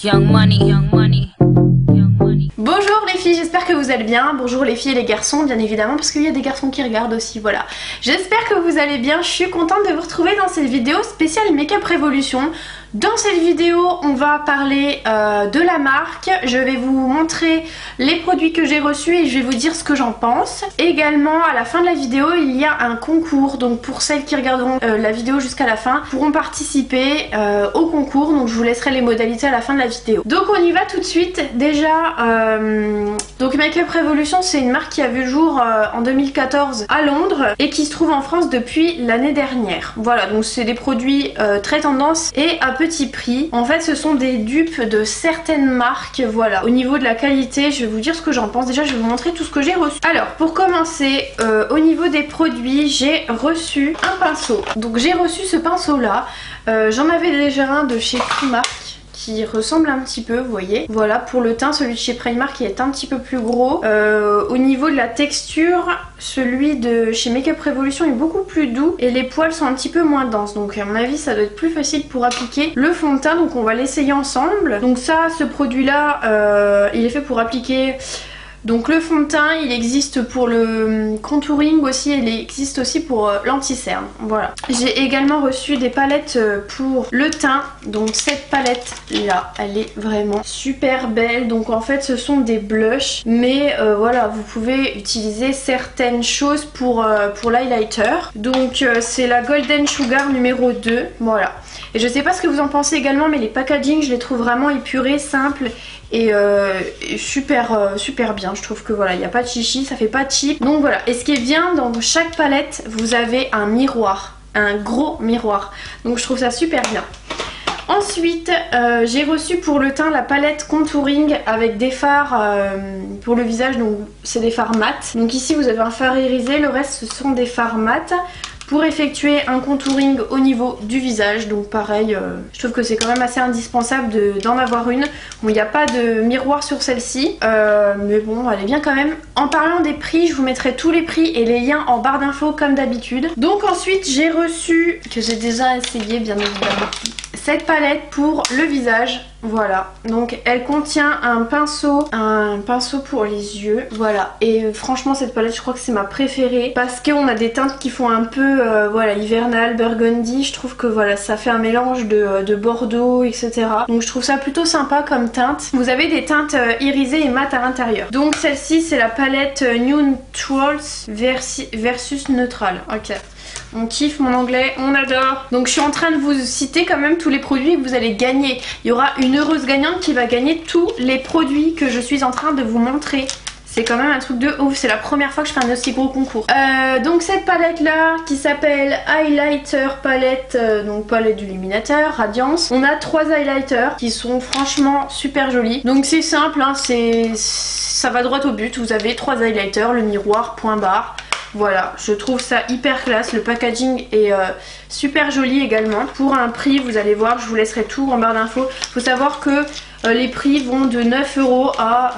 Young money, young money, young money. Bonjour les filles, j'espère que vous allez bien. Bonjour les filles et les garçons, bien évidemment, parce qu'il y a des garçons qui regardent aussi, voilà. J'espère que vous allez bien, je suis contente de vous retrouver dans cette vidéo spéciale Make-up Révolution. Dans cette vidéo, on va parler de la marque. Je vais vous montrer les produits que j'ai reçus et je vais vous dire ce que j'en pense. Également, à la fin de la vidéo, il y a un concours. Donc pour celles qui regarderont la vidéo jusqu'à la fin, pourront participer au concours. Donc je vous laisserai les modalités à la fin de la vidéo. Donc on y va tout de suite. Déjà, donc Make-up Révolution, c'est une marque qui a vu le jour en 2014 à Londres et qui se trouve en France depuis l'année dernière. Voilà, donc c'est des produits très tendance et à petit prix. En fait, ce sont des dupes de certaines marques. Voilà, au niveau de la qualité, je vais vous dire ce que j'en pense. Déjà, je vais vous montrer tout ce que j'ai reçu. Alors, pour commencer, au niveau des produits, j'ai reçu un pinceau. Donc j'ai reçu ce pinceau là. J'en avais déjà un de chez Primark qui ressemble un petit peu, vous voyez. Voilà, pour le teint, celui de chez Primark est un petit peu plus gros. Au niveau de la texture, celui de chez Make-up Révolution est beaucoup plus doux et les poils sont un petit peu moins denses. Donc à mon avis, ça doit être plus facile pour appliquer le fond de teint. Donc on va l'essayer ensemble. Donc ça, ce produit-là, il est fait pour appliquer... Donc le fond de teint, il existe pour le contouring aussi, il existe aussi pour l'anti-cerne. Voilà. J'ai également reçu des palettes pour le teint. Donc cette palette là, elle est vraiment super belle. Donc en fait ce sont des blushs, mais voilà, vous pouvez utiliser certaines choses pour l'highlighter. Donc c'est la Golden Sugar numéro 2. Voilà. Et je sais pas ce que vous en pensez également, mais les packaging je les trouve vraiment épurés, simples et super bien. Je trouve que voilà, il n'y a pas de chichi, ça fait pas cheap. Donc voilà, et ce qui est bien, dans chaque palette vous avez un miroir, un gros miroir, donc je trouve ça super bien. Ensuite, j'ai reçu pour le teint la palette contouring avec des fards pour le visage, donc c'est des fards mat. Donc ici vous avez un fard irisé, le reste ce sont des fards mat pour effectuer un contouring au niveau du visage. Donc pareil, je trouve que c'est quand même assez indispensable d'en avoir une. Bon, il n'y a pas de miroir sur celle-ci, mais bon, elle est bien quand même. En parlant des prix, je vous mettrai tous les prix et les liens en barre d'infos comme d'habitude. Donc ensuite, j'ai reçu, que j'ai déjà essayé bien évidemment, cette palette pour le visage. Voilà, donc elle contient un pinceau pour les yeux. Voilà, et franchement cette palette je crois que c'est ma préférée parce qu'on a des teintes qui font un peu voilà, hivernal, burgundy. Je trouve que voilà, ça fait un mélange de bordeaux, etc. Donc je trouve ça plutôt sympa comme teinte. Vous avez des teintes irisées et mat à l'intérieur. Donc celle-ci c'est la palette Neutrals versus Neutral. Ok. On kiffe mon anglais, on adore. Donc je suis en train de vous citer quand même tous les produits que vous allez gagner. Il y aura une heureuse gagnante qui va gagner tous les produits que je suis en train de vous montrer. C'est quand même un truc de ouf, c'est la première fois que je fais un aussi gros concours. Donc cette palette là qui s'appelle Highlighter Palette, donc palette d'illuminateur, Radiance. On a 3 highlighters qui sont franchement super jolis. Donc c'est simple, hein, ça va droit au but. Vous avez 3 highlighters, le miroir, point barre. Voilà, je trouve ça hyper classe, le packaging est super joli également. Pour un prix, vous allez voir, je vous laisserai tout en barre d'infos. Faut savoir que les prix vont de 9 € à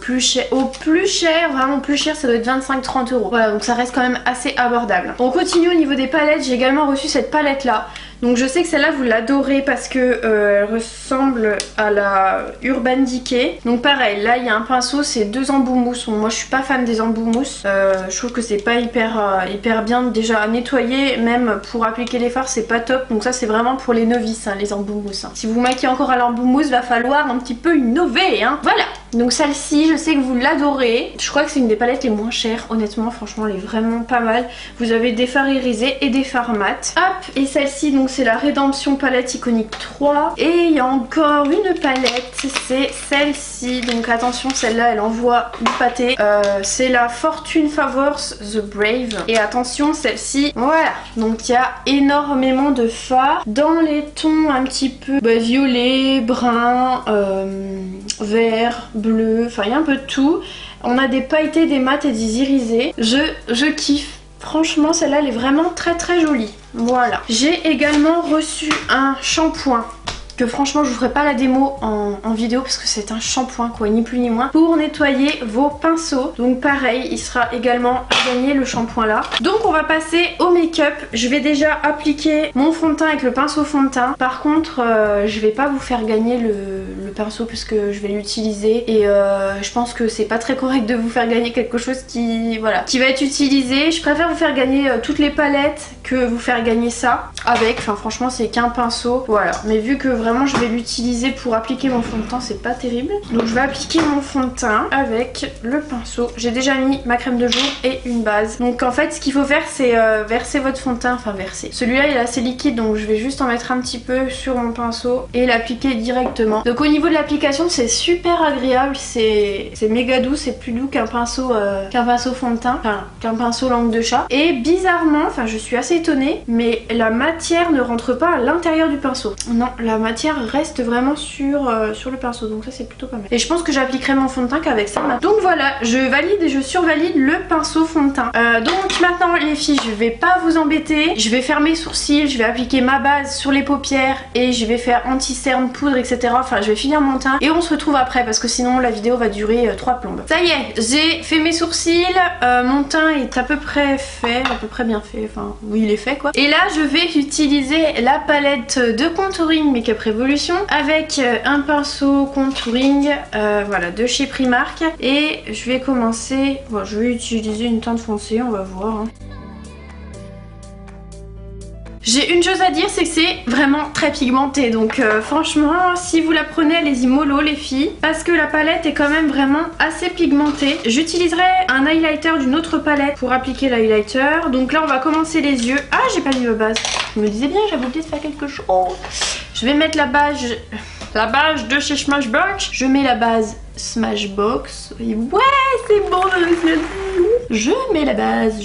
plus cher, au plus cher, vraiment plus cher, ça doit être 25-30 €. Voilà, donc ça reste quand même assez abordable. On continue au niveau des palettes, j'ai également reçu cette palette là. Donc je sais que celle-là vous l'adorez parce que elle ressemble à la Urban Decay. Donc pareil, là il y a un pinceau, c'est 2 embouts mousse. Bon, moi je suis pas fan des embouts mousse. Je trouve que c'est pas hyper bien déjà à nettoyer. Même pour appliquer les fards c'est pas top. Donc ça c'est vraiment pour les novices, hein, les embouts mousse. Hein. Si vous maquillez encore à l'embout mousse, va falloir un petit peu innover. Hein. Voilà. Donc celle-ci, je sais que vous l'adorez. Je crois que c'est une des palettes les moins chères. Honnêtement, franchement, elle est vraiment pas mal. Vous avez des fards irisés et des fards mat. Hop, et celle-ci, donc c'est la Rédemption Palette Iconique 3. Et il y a encore une palette, c'est celle-ci. Donc attention, celle-là, elle envoie du pâté. C'est la Fortune Favors The Brave. Et attention, celle-ci, voilà. Donc il y a énormément de fards dans les tons un petit peu violet, brun, vert, bleu, enfin il y a un peu de tout. On a des pailletés, des mats et des irisés. Je kiffe. Franchement celle-là elle est vraiment très jolie. Voilà. J'ai également reçu un shampoing que franchement je vous ferai pas la démo en vidéo parce que c'est un shampoing quoi, ni plus ni moins, pour nettoyer vos pinceaux. Donc pareil, il sera également à gagner le shampoing là. Donc on va passer au make-up. Je vais déjà appliquer mon fond de teint avec le pinceau fond de teint. Par contre je vais pas vous faire gagner le pinceau puisque je vais l'utiliser et je pense que c'est pas très correct de vous faire gagner quelque chose qui va être utilisé. Je préfère vous faire gagner toutes les palettes que vous faire gagner ça avec. Enfin franchement c'est qu'un pinceau, voilà. Mais vu que vraiment je vais l'utiliser pour appliquer mon fond de teint, c'est pas terrible. Donc je vais appliquer mon fond de teint avec le pinceau. J'ai déjà mis ma crème de jour et une base. Donc en fait ce qu'il faut faire c'est verser votre fond de teint, enfin verser. Celui-là il est assez liquide donc je vais juste en mettre un petit peu sur mon pinceau et l'appliquer directement. Donc au niveau de l'application c'est super agréable, c'est méga doux, c'est plus doux qu'un pinceau fond de teint, enfin qu'un pinceau langue de chat. Et bizarrement, enfin je suis assez étonnée, mais la matière ne rentre pas à l'intérieur du pinceau. Non, la matière reste vraiment sur le pinceau, donc ça c'est plutôt pas mal. Et je pense que j'appliquerai mon fond de teint qu'avec ça maintenant. Donc voilà, je valide et je survalide le pinceau fond de teint. Donc maintenant les filles, je vais pas vous embêter, je vais faire mes sourcils, je vais appliquer ma base sur les paupières et je vais faire anti-cerne, poudre, etc. Enfin je vais finir mon teint et on se retrouve après parce que sinon la vidéo va durer 3 plombes. Ça y est, j'ai fait mes sourcils, mon teint est à peu près fait, à peu près bien fait, enfin oui il est fait quoi. Et là je vais utiliser la palette de contouring Makeup Revolution avec un pinceau contouring voilà de chez Primark et je vais commencer, bon, je vais utiliser une teinte foncée, on va voir hein. J'ai une chose à dire, c'est que c'est vraiment très pigmenté, donc franchement si vous la prenez allez-y mollo les filles, parce que la palette est quand même vraiment assez pigmentée. J'utiliserai un highlighter d'une autre palette pour appliquer l'highlighter. Donc là on va commencer les yeux. Ah j'ai pas mis ma base, je me disais bien j'avais oublié de faire quelque chose. Je vais mettre la base de chez Smashbox. Je mets la base Smashbox. Ouais c'est bon, je mets la base,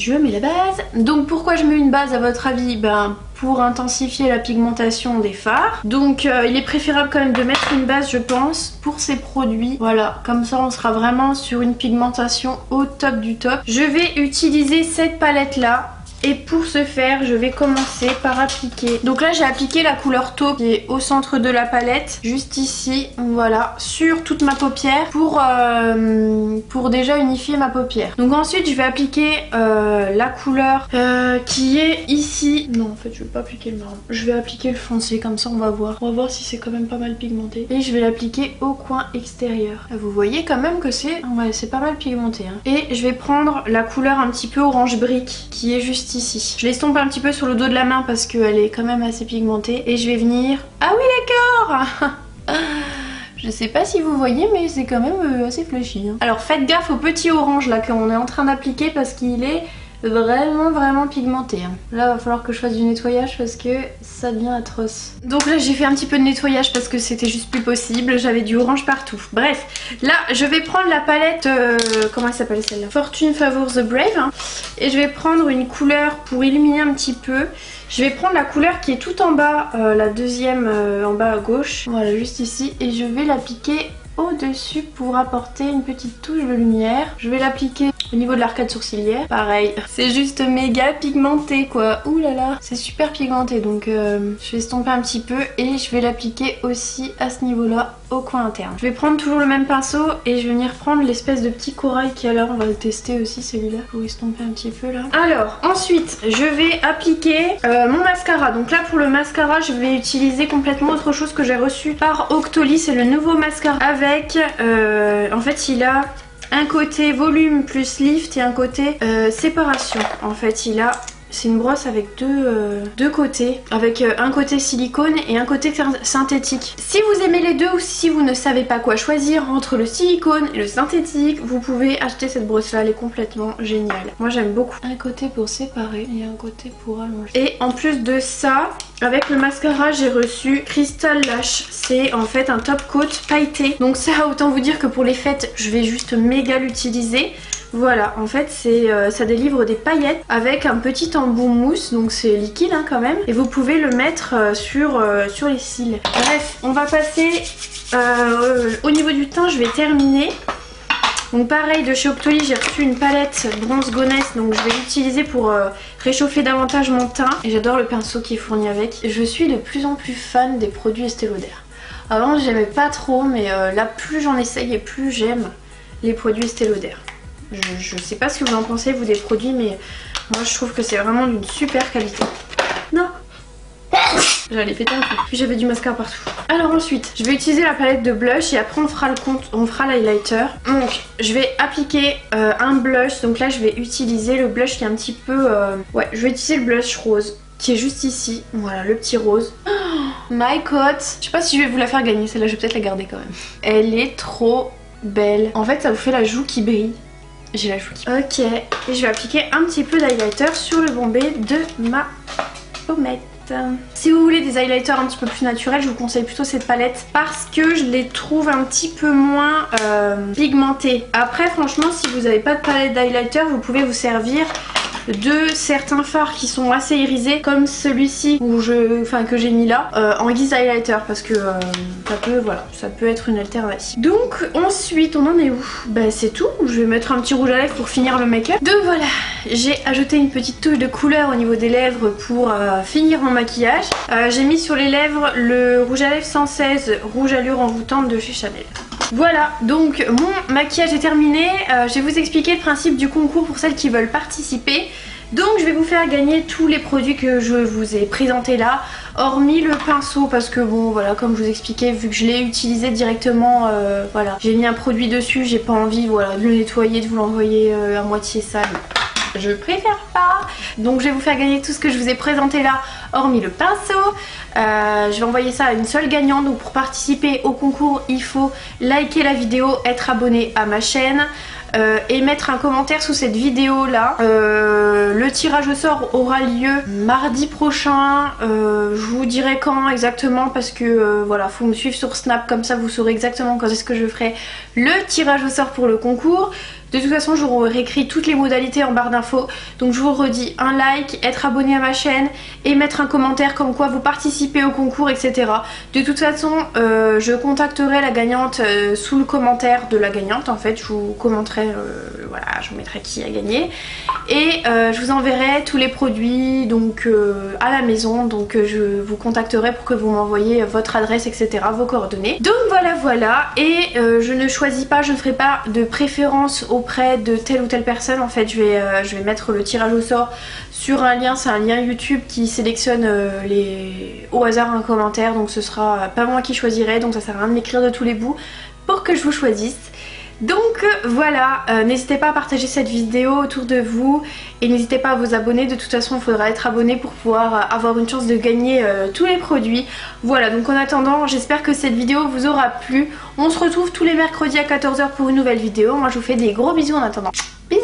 Donc pourquoi je mets une base à votre avis? Ben pour intensifier la pigmentation des fards. Donc il est préférable quand même de mettre une base je pense pour ces produits. Voilà, comme ça on sera vraiment sur une pigmentation au top du top. Je vais utiliser cette palette là. Et pour ce faire, je vais commencer par appliquer. Donc là, j'ai appliqué la couleur taupe qui est au centre de la palette, juste ici, voilà, sur toute ma paupière pour déjà unifier ma paupière. Donc ensuite, je vais appliquer la couleur qui est ici. Non, en fait, je vais pas appliquer le marron. Je vais appliquer le foncé, comme ça, on va voir. On va voir si c'est quand même pas mal pigmenté. Et je vais l'appliquer au coin extérieur. Vous voyez quand même que c'est pas mal pigmenté. Hein. Et je vais prendre la couleur un petit peu orange brique qui est juste ici. Je l'estompe un petit peu sur le dos de la main parce qu'elle est quand même assez pigmentée et je vais venir... Ah oui d'accord. Je sais pas si vous voyez mais c'est quand même assez flashy hein. Alors faites gaffe au petit orange là qu'on est en train d'appliquer parce qu'il est vraiment pigmenté hein. Là va falloir que je fasse du nettoyage parce que ça devient atroce. Donc là j'ai fait un petit peu de nettoyage parce que c'était juste plus possible, j'avais du orange partout. Bref, là je vais prendre la palette, comment elle s'appelle celle-là, Fortune Favors the Brave hein. Et je vais prendre une couleur pour illuminer un petit peu. Je vais prendre la couleur qui est tout en bas, la deuxième en bas à gauche, voilà juste ici, et je vais l'appliquer au-dessus pour apporter une petite touche de lumière. Je vais l'appliquer au niveau de l'arcade sourcilière. Pareil, c'est juste méga pigmenté quoi. Ouh là là, c'est super pigmenté donc je vais estomper un petit peu et je vais l'appliquer aussi à ce niveau-là au coin interne. Je vais prendre toujours le même pinceau et je vais venir prendre l'espèce de petit corail qui a l'air, on va le tester aussi celui-là pour estomper un petit peu là. Alors ensuite je vais appliquer mon mascara. Donc là pour le mascara je vais utiliser complètement autre chose que j'ai reçu par Octoly. C'est le nouveau mascara avec en fait il a un côté volume plus lift et un côté séparation. En fait il a... C'est une brosse avec deux côtés, avec un côté silicone et un côté synthétique. Si vous aimez les deux ou si vous ne savez pas quoi choisir entre le silicone et le synthétique, vous pouvez acheter cette brosse là, elle est complètement géniale. Moi j'aime beaucoup. Un côté pour séparer et un côté pour allonger. Et en plus de ça, avec le mascara j'ai reçu Crystal Lash. C'est en fait un top coat pailleté. Donc ça, autant vous dire que pour les fêtes, je vais juste méga l'utiliser. Voilà, en fait ça délivre des paillettes avec un petit embout mousse, donc c'est liquide hein, quand même. Et vous pouvez le mettre sur les cils. Bref, on va passer au niveau du teint, je vais terminer. Donc pareil, de chez Octoly, j'ai reçu une palette bronze gonesse, donc je vais l'utiliser pour réchauffer davantage mon teint. Et j'adore le pinceau qui est fourni avec. Je suis de plus en plus fan des produits Estée Lauder. Avant j'aimais pas trop, mais là plus j'en essaye et plus j'aime les produits Estée Lauder. Je sais pas ce que vous en pensez vous des produits, mais moi je trouve que c'est vraiment d'une super qualité. Non, j'allais péter un coup. Puis j'avais du mascara partout. Alors ensuite, je vais utiliser la palette de blush et après on fera le compte, on fera l'highlighter. Donc je vais appliquer un blush. Donc là je vais utiliser le blush qui est un petit peu... Ouais, je vais utiliser le blush rose qui est juste ici. Voilà, le petit rose. Oh, my god. Je sais pas si je vais vous la faire gagner, celle-là je vais peut-être la garder quand même. Elle est trop belle. En fait ça vous fait la joue qui brille. J'ai la joue qui brille. Ok, et je vais appliquer un petit peu d'highlighter sur le bombé de ma pommette. Si vous voulez des highlighters un petit peu plus naturels, je vous conseille plutôt cette palette parce que je les trouve un petit peu moins pigmentés. Après franchement, si vous n'avez pas de palette d'highlighter, vous pouvez vous servir de certains fards qui sont assez irisés comme celui-ci que j'ai mis là en guise highlighter parce que ça peut être une alternative. Donc ensuite on en est où? Bah c'est tout, je vais mettre un petit rouge à lèvres pour finir le make-up. Donc voilà, j'ai ajouté une petite touche de couleur au niveau des lèvres pour finir mon maquillage. J'ai mis sur les lèvres le rouge à lèvres 116 rouge allure envoûtante de chez Chanel. Voilà, donc mon maquillage est terminé. Je vais vous expliquer le principe du concours pour celles qui veulent participer. Donc je vais vous faire gagner tous les produits que je vous ai présentés là, hormis le pinceau parce que bon voilà, comme je vous expliquais, vu que je l'ai utilisé directement, voilà, j'ai mis un produit dessus, j'ai pas envie voilà, de le nettoyer, de vous l'envoyer à moitié sale. Je préfère pas. Donc je vais vous faire gagner tout ce que je vous ai présenté là, hormis le pinceau. Je vais envoyer ça à une seule gagnante. Donc pour participer au concours, il faut liker la vidéo, être abonné à ma chaîne et mettre un commentaire sous cette vidéo là. Le tirage au sort aura lieu mardi prochain. Je vous dirai quand exactement parce que voilà, faut me suivre sur Snap, comme ça vous saurez exactement quand est-ce que je ferai le tirage au sort pour le concours. De toute façon, je vous réécris toutes les modalités en barre d'infos. Donc je vous redis un like, être abonné à ma chaîne et mettre un commentaire comme quoi vous participez au concours, etc. De toute façon, je contacterai la gagnante sous le commentaire de la gagnante. En fait, je vous commenterai, voilà, je vous mettrai qui a gagné. Et je vous enverrai tous les produits donc à la maison. Donc je vous contacterai pour que vous m'envoyiez votre adresse, etc., vos coordonnées. Donc voilà. Et je ne choisis pas, je ne ferai pas de préférence auprès de telle ou telle personne. En fait je vais mettre le tirage au sort sur un lien, c'est un lien YouTube qui sélectionne au hasard un commentaire, donc ce sera pas moi qui choisirai, donc ça sert à rien de m'écrire de tous les bouts pour que je vous choisisse. Donc voilà, n'hésitez pas à partager cette vidéo autour de vous et n'hésitez pas à vous abonner. De toute façon il faudra être abonné pour pouvoir avoir une chance de gagner tous les produits. Voilà, donc en attendant, j'espère que cette vidéo vous aura plu. On se retrouve tous les mercredis à 14 h pour une nouvelle vidéo. Moi je vous fais des gros bisous en attendant. Bisous.